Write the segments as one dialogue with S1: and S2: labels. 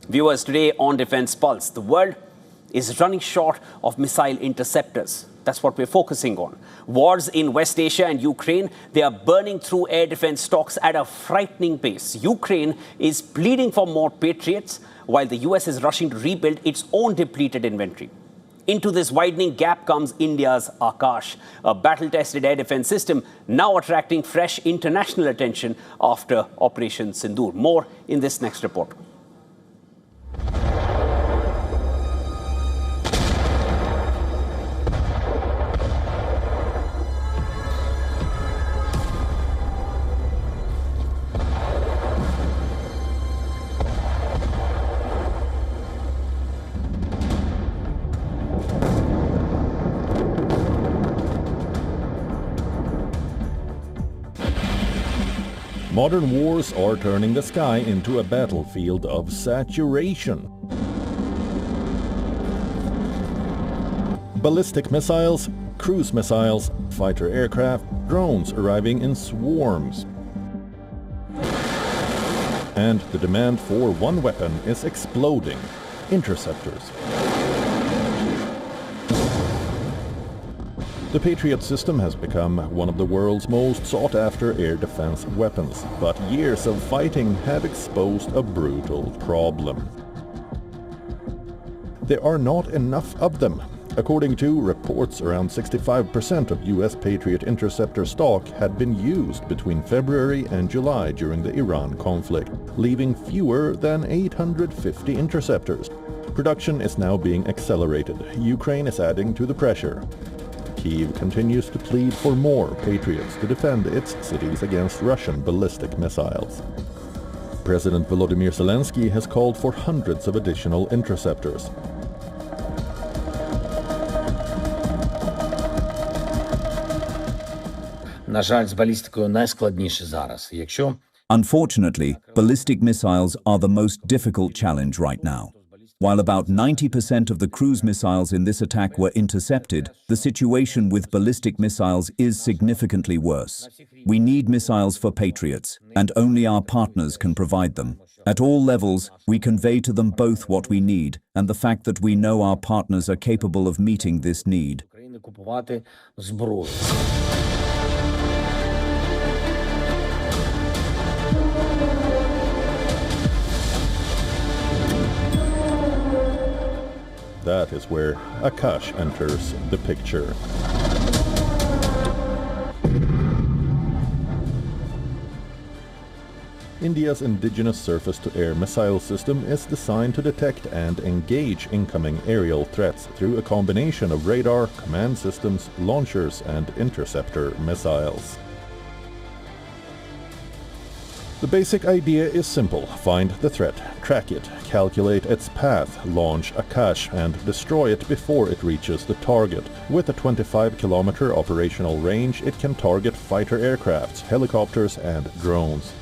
S1: Viewers, today on Defense Pulse, the world is running short of missile interceptors. That's what we're focusing on. Wars in West Asia and Ukraine, they are burning through air defense stocks at a frightening pace. Ukraine is pleading for more Patriots, while the US is rushing to rebuild its own depleted inventory. Into this widening gap comes India's Aakash, a battle-tested air defense system now attracting fresh international attention after Operation Sindoor. More in this next report.
S2: Modern wars are turning the sky into a battlefield of saturation. Ballistic missiles, cruise missiles, fighter aircraft, drones arriving in swarms. And the demand for one weapon is exploding: interceptors. The Patriot system has become one of the world's most sought-after air defense weapons, but years of fighting have exposed a brutal problem. There are not enough of them. According to reports, around 65% of US Patriot interceptor stock had been used between February and July during the Iran conflict, leaving fewer than 850 interceptors. Production is now being accelerated. Ukraine is adding to the pressure. Kyiv continues to plead for more Patriots to defend its cities against Russian ballistic missiles. President Volodymyr Zelensky has called for hundreds of additional interceptors.
S3: На жаль, з балістикою найскладніше зараз.
S4: Unfortunately, ballistic missiles are the most difficult challenge right now. While about 90% of the cruise missiles in this attack were intercepted, the situation with ballistic missiles is significantly worse. We need missiles for Patriots, and only our partners can provide them. At all levels, we convey to them both what we need and the fact that we know our partners are capable of meeting this need.
S2: That is where Akash enters the picture. India's indigenous surface-to-air missile system is designed to detect and engage incoming aerial threats through a combination of radar, command systems, launchers, and interceptor missiles. The basic idea is simple: find the threat, track it, calculate its path, launch Aakash, and destroy it before it reaches the target. With a 25-kilometer operational range, it can target fighter aircrafts, helicopters, and drones.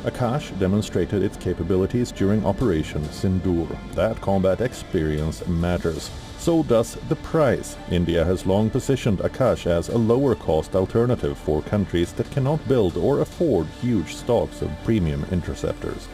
S2: Aakash demonstrated its capabilities during Operation Sindoor. That combat experience matters. So does the price. India has long positioned Aakash as a lower-cost alternative for countries that cannot build or afford huge stocks of premium interceptors.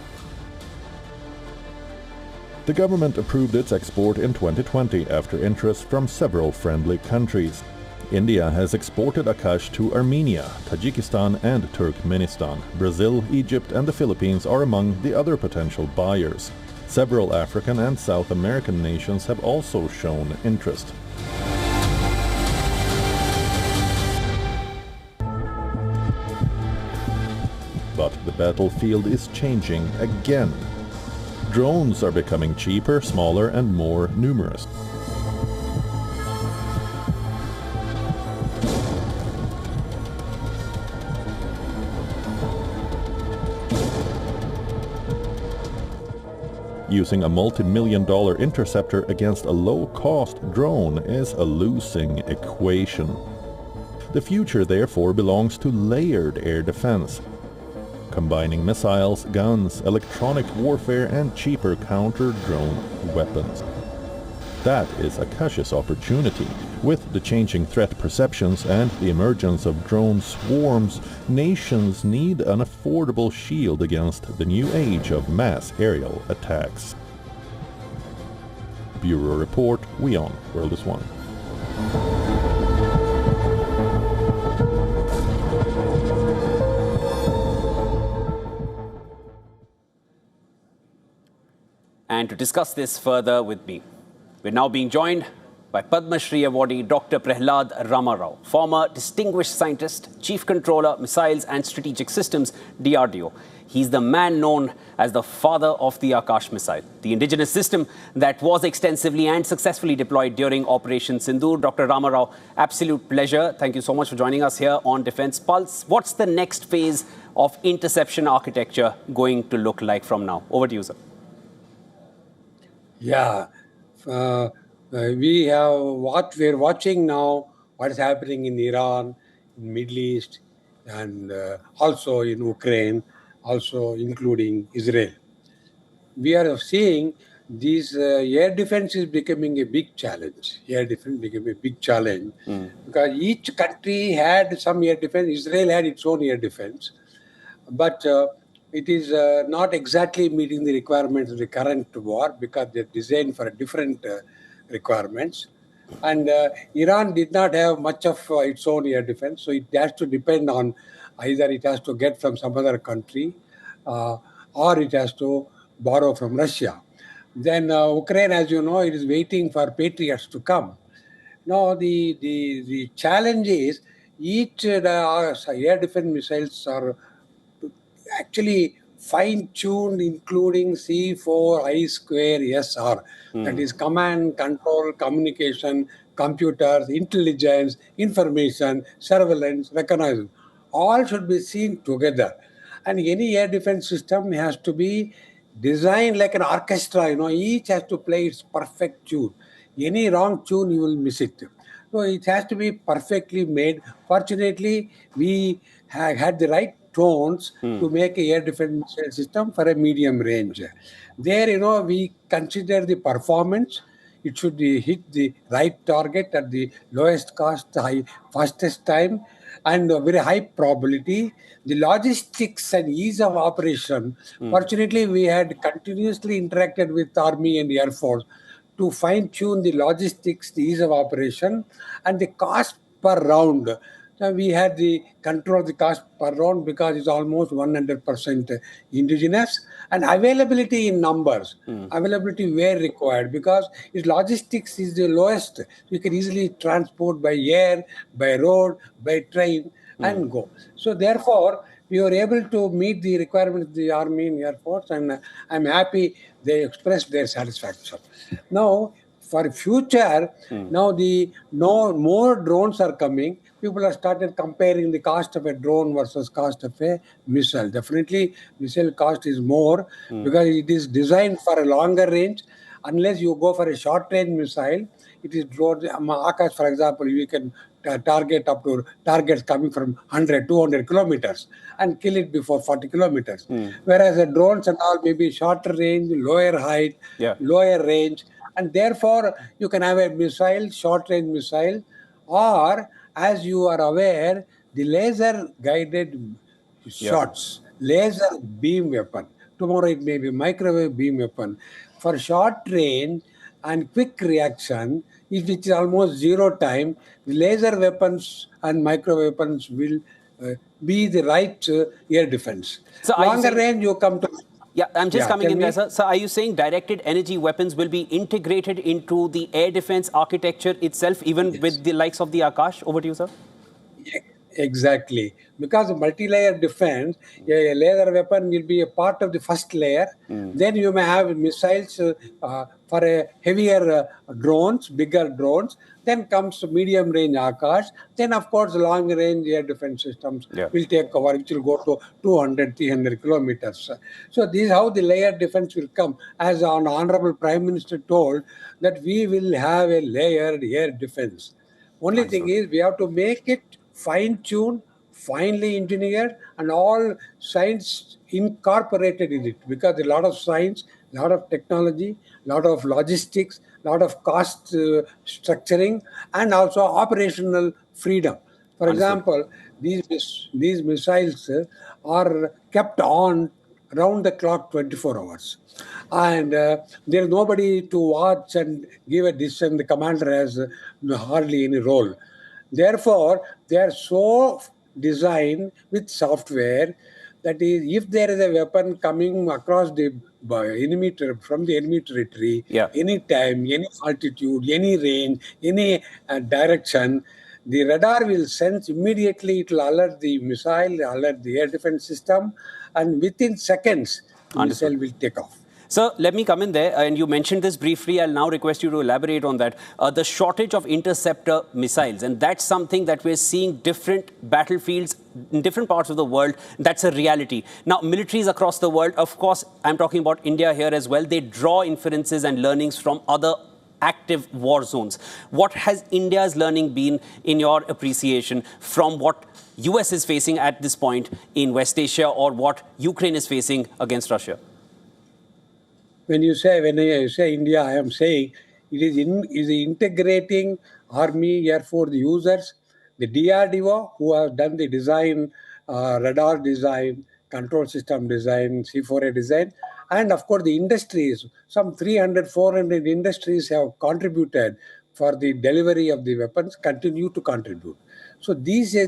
S2: The government approved its export in 2020 after interest from several friendly countries. India has exported Aakash to Armenia, Tajikistan, and Turkmenistan. Brazil, Egypt, and the Philippines are among the other potential buyers. Several African and South American nations have also shown interest. But the battlefield is changing again. Drones are becoming cheaper, smaller, and more numerous. Using a multi-million-dollar interceptor against a low-cost drone is a losing equation. The future, therefore, belongs to layered air defense, combining missiles, guns, electronic warfare, and cheaper counter-drone weapons. That is Akash's opportunity. With the changing threat perceptions and the emergence of drone swarms, nations need an affordable shield against the new age of mass aerial attacks. Bureau Report, WION, World is One.
S1: And to discuss this further with me, we're now being joined by Padma Shri awardee Dr. Prahlad Ramarao, former distinguished scientist, Chief Controller, Missiles and Strategic Systems, DRDO. He's the man known as the father of the Akash missile, the indigenous system that was extensively and successfully deployed during Operation Sindoor. Dr. Ramarao, absolute pleasure. Thank you so much for joining us here on Defense Pulse. What's the next phase of interception architecture going to look like from now? Over to you, sir.
S5: Yeah, we have what we're watching now, what is happening in Iran, in Middle East, and also in Ukraine, also including Israel. We are seeing these air defense is becoming a big challenge. Air defense became a big challenge because each country had some air defense. Israel had its own air defense, but it is not exactly meeting the requirements of the current war because they're designed for different requirements. And Iran did not have much of its own air defense, so it has to depend on either it has to get from some other country or it has to borrow from Russia. Then Ukraine, as you know, it is waiting for Patriots to come. Now, the challenge is each air defense missiles are actually fine-tuned, including C4, I square, SR. That is command, control, communication, computers, intelligence, information, surveillance, reconnaissance. All should be seen together. And any air defense system has to be designed like an orchestra. Each has to play its perfect tune. Any wrong tune, you will miss it. So it has to be perfectly made. Fortunately, we have had the right tones to make a air defense missile system for a medium range. There, we consider the performance. It should hit the right target at the lowest cost, fastest time, and a very high probability. The logistics and ease of operation. Fortunately, we had continuously interacted with Army and Air Force to fine-tune the logistics, the ease of operation, and the cost per round. So we had the control of the cost per round because it's almost 100% indigenous, and availability in numbers. Availability where required because its logistics is the lowest. You can easily transport by air, by road, by train, and go. So therefore, we were able to meet the requirements of the Army and Air Force, and I'm happy they expressed their satisfaction. Now, for future, now more drones are coming. People have started comparing the cost of a drone versus cost of a missile. Definitely, missile cost is more because it is designed for a longer range. Unless you go for a short-range missile, it is drone. Aakash, for example, you can target up to targets coming from 100, 200 kilometers and kill it before 40 kilometers. Whereas the drones and all may be shorter range, lower height, lower range, and therefore you can have a missile, short-range missile, or as you are aware, the laser-guided shots, laser beam weapon. Tomorrow it may be microwave beam weapon. For short range and quick reaction, which is almost zero time, the laser weapons and microwave weapons will be the right air defense.
S1: So
S5: longer range, you come to...
S1: Yeah, I'm just coming in there, sir. So are you saying directed energy weapons will be integrated into the air defense architecture itself, even with the likes of the Aakash? Over to you, sir.
S5: Exactly. Because multi-layer defense, a laser weapon will be a part of the first layer. Then you may have missiles for a heavier drones, bigger drones. Then comes medium-range Aakash. Then, of course, long-range air defense systems will take cover, which will go to 200, 300 kilometers. So this is how the layer defense will come. As our Honorable Prime Minister told, that we will have a layered air defense. Only thing is, we have to make it fine-tuned, finely engineered, and all science incorporated in it, because a lot of science lot of technology, lot of logistics, lot of cost structuring, and also operational freedom. For
S1: Understood.
S5: example, these missiles are kept on round the clock 24 hours. And there is nobody to watch and give a decision. The commander has hardly any role. Therefore, they are so designed with software that is, if there is a weapon coming across the enemy from the enemy territory,
S1: Yeah.
S5: any time, any altitude, any range, any direction, the radar will sense immediately. It will alert the missile, alert the air defense system, and within seconds, the
S1: Understood.
S5: missile will take off.
S1: Sir, let me come in there, and you mentioned this briefly. I'll now request you to elaborate on that. The shortage of interceptor missiles, and that's something that we're seeing different battlefields in different parts of the world. That's a reality. Now, militaries across the world, of course, I'm talking about India here as well, they draw inferences and learnings from other active war zones. What has India's learning been, in your appreciation, from what US is facing at this point in West Asia, or what Ukraine is facing against Russia?
S5: When you say India, I am saying it is integrating Army, Air Force users, the DRDO who have done the design, radar design, control system design, C4A design, and of course the industries. Some 300, 400 industries have contributed for the delivery of the weapons, continue to contribute. So these are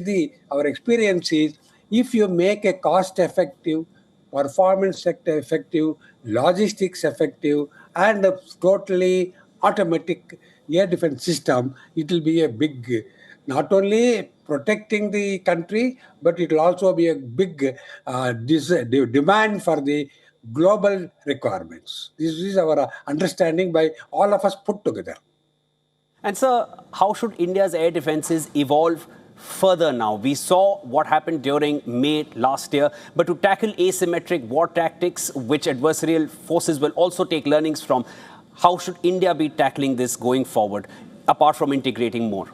S5: our experience is, if you make a cost-effective, performance sector effective, logistics effective, and a totally automatic air defense system, it will be a big, not only protecting the country, but it will also be a big demand for the global requirements. This is our understanding by all of us put together.
S1: And sir, how should India's air defenses evolve further now? We saw what happened during May last year, but to tackle asymmetric war tactics, which adversarial forces will also take learnings from, how should India be tackling this going forward, apart from integrating more?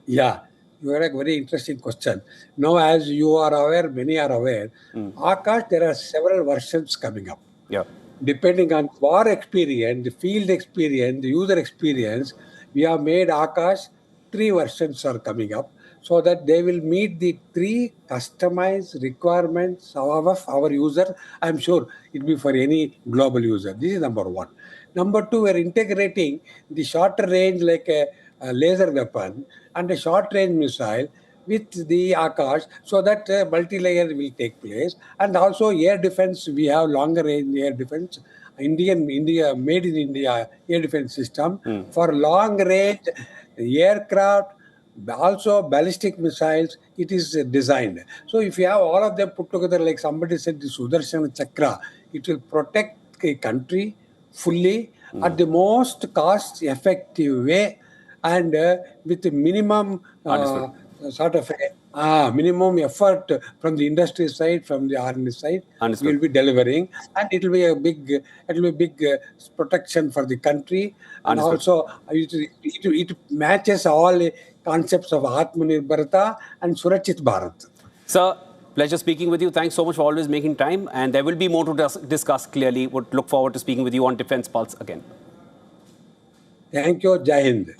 S5: Yeah, you are a very interesting question. Now, as you are aware, many are aware, Akash, there are several versions coming up.
S1: Yeah.
S5: Depending on war experience, the field experience, the user experience, we have made Akash, 3 versions are coming up, so that they will meet the 3 customized requirements of our user. I'm sure it will be for any global user. This is number 1. Number 2, we're integrating the shorter range like a laser weapon and a short range missile with the Aakash, so that multi-layer will take place. And also air defense, we have longer range air defense, India made in India air defense system for long range aircraft, also ballistic missiles. It is designed. So if you have all of them put together, like somebody said, the Sudarshan Chakra, it will protect a country fully at the most cost effective way, and with minimum sort of minimum effort from the industry side, from the R&D side.
S1: Understood.
S5: We will be delivering, and it will be a big protection for the country, and
S1: Understood.
S5: also it matches all concepts of Atmanirbharta and Surachit Bharat.
S1: Sir, pleasure speaking with you. Thanks so much for always making time, and there will be more to discuss clearly. Would look forward to speaking with you on Defense Pulse again.
S5: Thank you. Jai Hind.